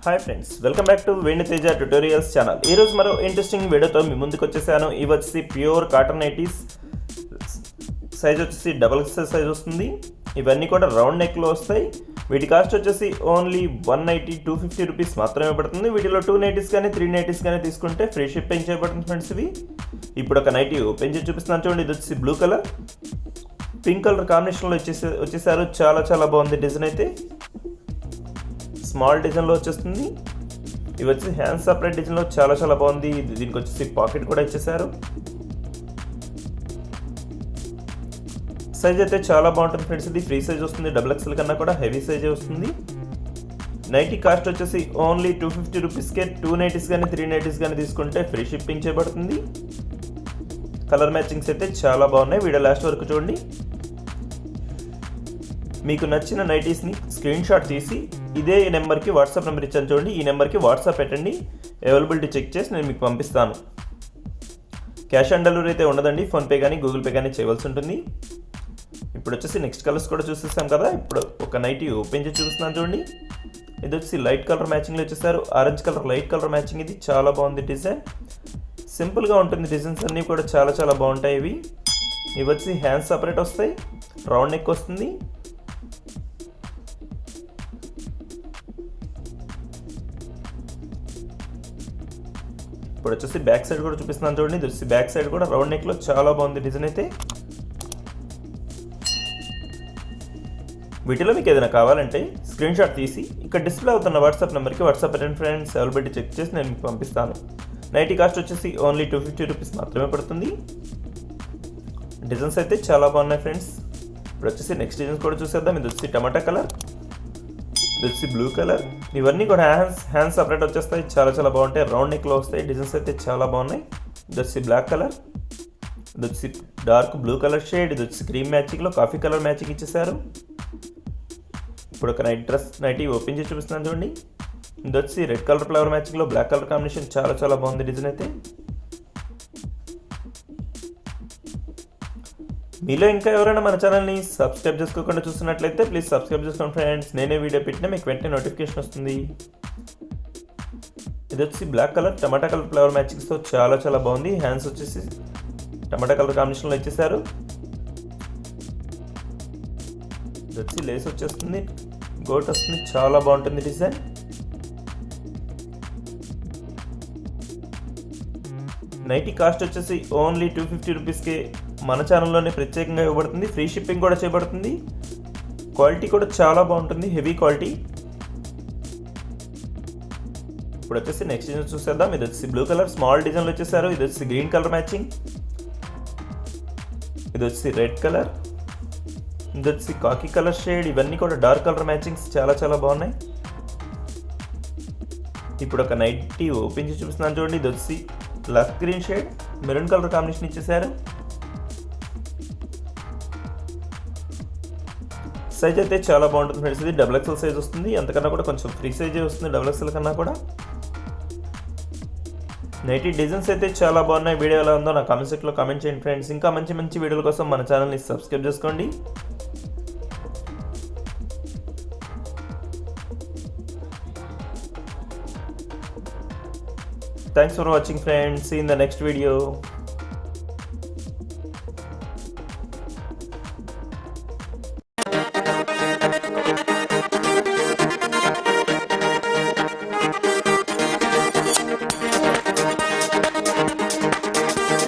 Hi friends, welcome back to teja tutorials channel. ఈ రోజు మరో ఇంట్రెస్టింగ్ వీడియోతో మీ ముందుకు వచ్చేసాను. ఇవి వచ్చేసి ప్యూర్ కాటన్ నైటీస్. సైజ్ వచ్చేసి డబుల్ ఎక్స్ఎల్ సైజ్ వస్తుంది. ఇవన్నీ కూడా రౌండ్ నెక్లో వస్తాయి. వీటి కాస్ట్ వచ్చేసి ఓన్లీ 190-250 రూపీస్ మాత్రమే పడుతుంది. వీటిలో 2 నైటీస్ కానీ 3 నైటీస్ కానీ తీసుకుంటే ఫ్రీ షిప్పింగ్ చేయబడుతుంది ఫ్రెండ్స్. ఇవి ఇప్పుడు ఒక నైటీ ఓపెన్ చేసి చూపిస్తున్నాను చూడండి. ఇది వచ్చేసి బ్లూ కలర్, పింక్ కలర్ కాంబినేషన్లో వచ్చేసారు. చాలా బాగుంది డిజైన్ అయితే. స్మాల్ డిజైన్లో వచ్చేస్తుంది. ఇవి వచ్చి హ్యాండ్ సపరేట్ డిజైన్లో చాలా బాగుంది. దీనికి వచ్చేసి పాకెట్ కూడా ఇచ్చేసారు. సైజ్ అయితే చాలా బాగుంటుంది ఫ్రెండ్స్. ఇది ఫ్రీ సైజ్ వస్తుంది. డబుల్ ఎక్స్ఎల్ కన్నా కూడా హెవీ సైజే వస్తుంది. నైటీ కాస్ట్ వచ్చేసి ఓన్లీ 250 రూపీస్కే 2 నైటీస్ కానీ 3 నైటీస్ కానీ తీసుకుంటే ఫ్రీ షిప్పింగ్ చేయబడుతుంది. కలర్ మ్యాచింగ్స్ అయితే చాలా బాగున్నాయి. వీడియో లాస్ట్ వరకు చూడండి. మీకు నచ్చిన నైటీస్ని స్క్రీన్ షాట్ తీసి ఇదే నెంబర్కి వాట్సాప్ నెంబర్ ఇచ్చాను చూడండి. ఈ నెంబర్కి వాట్సాప్ పెట్టండి. అవైలబిలిటీ చెక్ చేసి నేను మీకు పంపిస్తాను. క్యాష్ ఆన్ డెలివరీ అయితే ఉండదండి. ఫోన్పే కానీ గూగుల్ పే కానీ చేయవలసి ఉంటుంది. ఇప్పుడు వచ్చేసి నెక్స్ట్ కలర్స్ కూడా చూసేస్తాం కదా. ఇప్పుడు ఒక నైటీ ఓపెన్ చేసి చూపిస్తున్నాను చూడండి. ఇది వచ్చేసి లైట్ కలర్ మ్యాచింగ్లో వచ్చేసారు. Orange colour light colour matching. ఇది చాలా బాగుంది డిజైన్. సింపుల్గా ఉంటుంది. డిజైన్స్ అన్నీ కూడా చాలా బాగుంటాయి. ఇవి వచ్చి హ్యాండ్స్ సపరేట్ వస్తాయి. రౌండ్ నెక్ వస్తుంది. ఇప్పుడు వచ్చేసి బ్యాక్ సైడ్ కూడా చూపిస్తున్నాను చూడండి. ఇది వచ్చి బ్యాక్ సైడ్ కూడా రౌండ్ నెక్లో చాలా బాగుంది డిజైన్ అయితే. వీటిలో మీకు ఏదైనా కావాలంటే స్క్రీన్ షాట్ తీసి ఇక్కడ డిస్ప్లే అవుతున్న వాట్సాప్ నెంబర్కి వాట్సాప్ పెట్టండి ఫ్రెండ్స్. అవైలబిలిటీ చెక్ చేసి నేను మీకు పంపిస్తాను. నైటీ కాస్ట్ వచ్చేసి ఓన్లీ 250 రూపీస్ మాత్రమే పడుతుంది. డిజైన్స్ అయితే చాలా బాగున్నాయి ఫ్రెండ్స్. ఇప్పుడు వచ్చేసి నెక్స్ట్ డిజైన్స్ కూడా చూసేద్దాం. ఇది వచ్చి టమాటా కలర్, ఇది వచ్చి బ్లూ కలర్. ఇవన్నీ కూడా హ్యాండ్స్ సపరేట్ వచ్చేస్తాయి. చాలా బాగుంటాయి. రౌండ్ నెక్లో వస్తాయి. డిజైన్స్ అయితే చాలా బాగున్నాయి. ఇది వచ్చి బ్లాక్ కలర్, ఇది వచ్చి డార్క్ బ్లూ కలర్ షేడ్, ఇది వచ్చి క్రీమ్ మ్యాచింగ్లో కాఫీ కలర్ మ్యాచింగ్ ఇచ్చేసారు. ఇప్పుడు ఒక నైటీ ఓపెన్ చేసి చూపిస్తున్నాను చూడండి. ఇది వచ్చి రెడ్ కలర్ ఫ్లవర్ మ్యాచింగ్లో బ్లాక్ కలర్ కాంబినేషన్. చాలా బాగుంది డిజైన్ అయితే. మీలో ఇంకా ఎవరైనా మన ఛానల్ని సబ్స్క్రైబ్ చేసుకోకుండా చూస్తున్నట్లయితే ప్లీజ్ సబ్స్క్రైబ్ చేసుకోండి ఫ్రెండ్స్. నేనే వీడియో పెట్టినా మీకు వెంటనే నోటిఫికేషన్ వస్తుంది. ఇది వచ్చి బ్లాక్ కలర్ టమాటా కలర్ ఫ్లవర్ మ్యాచింగ్స్తో చాలా బాగుంది. హ్యాండ్స్ వచ్చేసి టమాటా కలర్ కాంబినేషన్లో ఇచ్చేసారు. ఇది వచ్చి లేస్ వచ్చేస్తుంది, గోట్ వస్తుంది. చాలా బాగుంటుంది డిజైన్. నైటీ కాస్ట్ వచ్చేసి ఓన్లీ 250 రూపీస్కే మన ఛానల్లోనే ప్రత్యేకంగా ఇవ్వబడుతుంది. ఫ్రీ షిప్పింగ్ కూడా చేయబడుతుంది. క్వాలిటీ కూడా చాలా బాగుంటుంది, హెవీ క్వాలిటీ. ఇప్పుడు వచ్చేసి నెక్స్ట్ డిజైన్ చూసేద్దాం. ఇది వచ్చి బ్లూ కలర్ స్మాల్ డిజైన్లో వచ్చేసారు. ఇది వచ్చి గ్రీన్ కలర్ మ్యాచింగ్, ఇది వచ్చి రెడ్ కలర్, ఇది వచ్చి కాకి కలర్ షేడ్. ఇవన్నీ కూడా డార్క్ కలర్ మ్యాచింగ్స్. చాలా బాగున్నాయి. ఇప్పుడు ఒక నైటీ ఓపెన్ చేసి చూపిస్తున్నాను చూడండి. ఇది వచ్చి luck green shade maroon colour combination ఇచ్చేసారు. సైజ్ అయితే చాలా బాగుంటుంది ఫ్రెండ్స్. ఇది డబుల్ ఎక్స్ఎల్ సైజ్ వస్తుంది. అంతకన్నా కూడా కొంచెం ఫ్రీ సైజే వస్తుంది డబుల్ ఎక్స్ఎల్ కన్నా కూడా. నైటీ డిజైన్స్ అయితే చాలా బాగున్నాయి. వీడియో ఎలా ఉందో నా కామెంట్ సెక్షన్లో కామెంట్ చేయండి ఫ్రెండ్స్. ఇంకా మంచి వీడియోల కోసం మన ఛానల్ని సబ్స్క్రైబ్ చేసుకోండి. Thanks for watching friends. See you in the next video.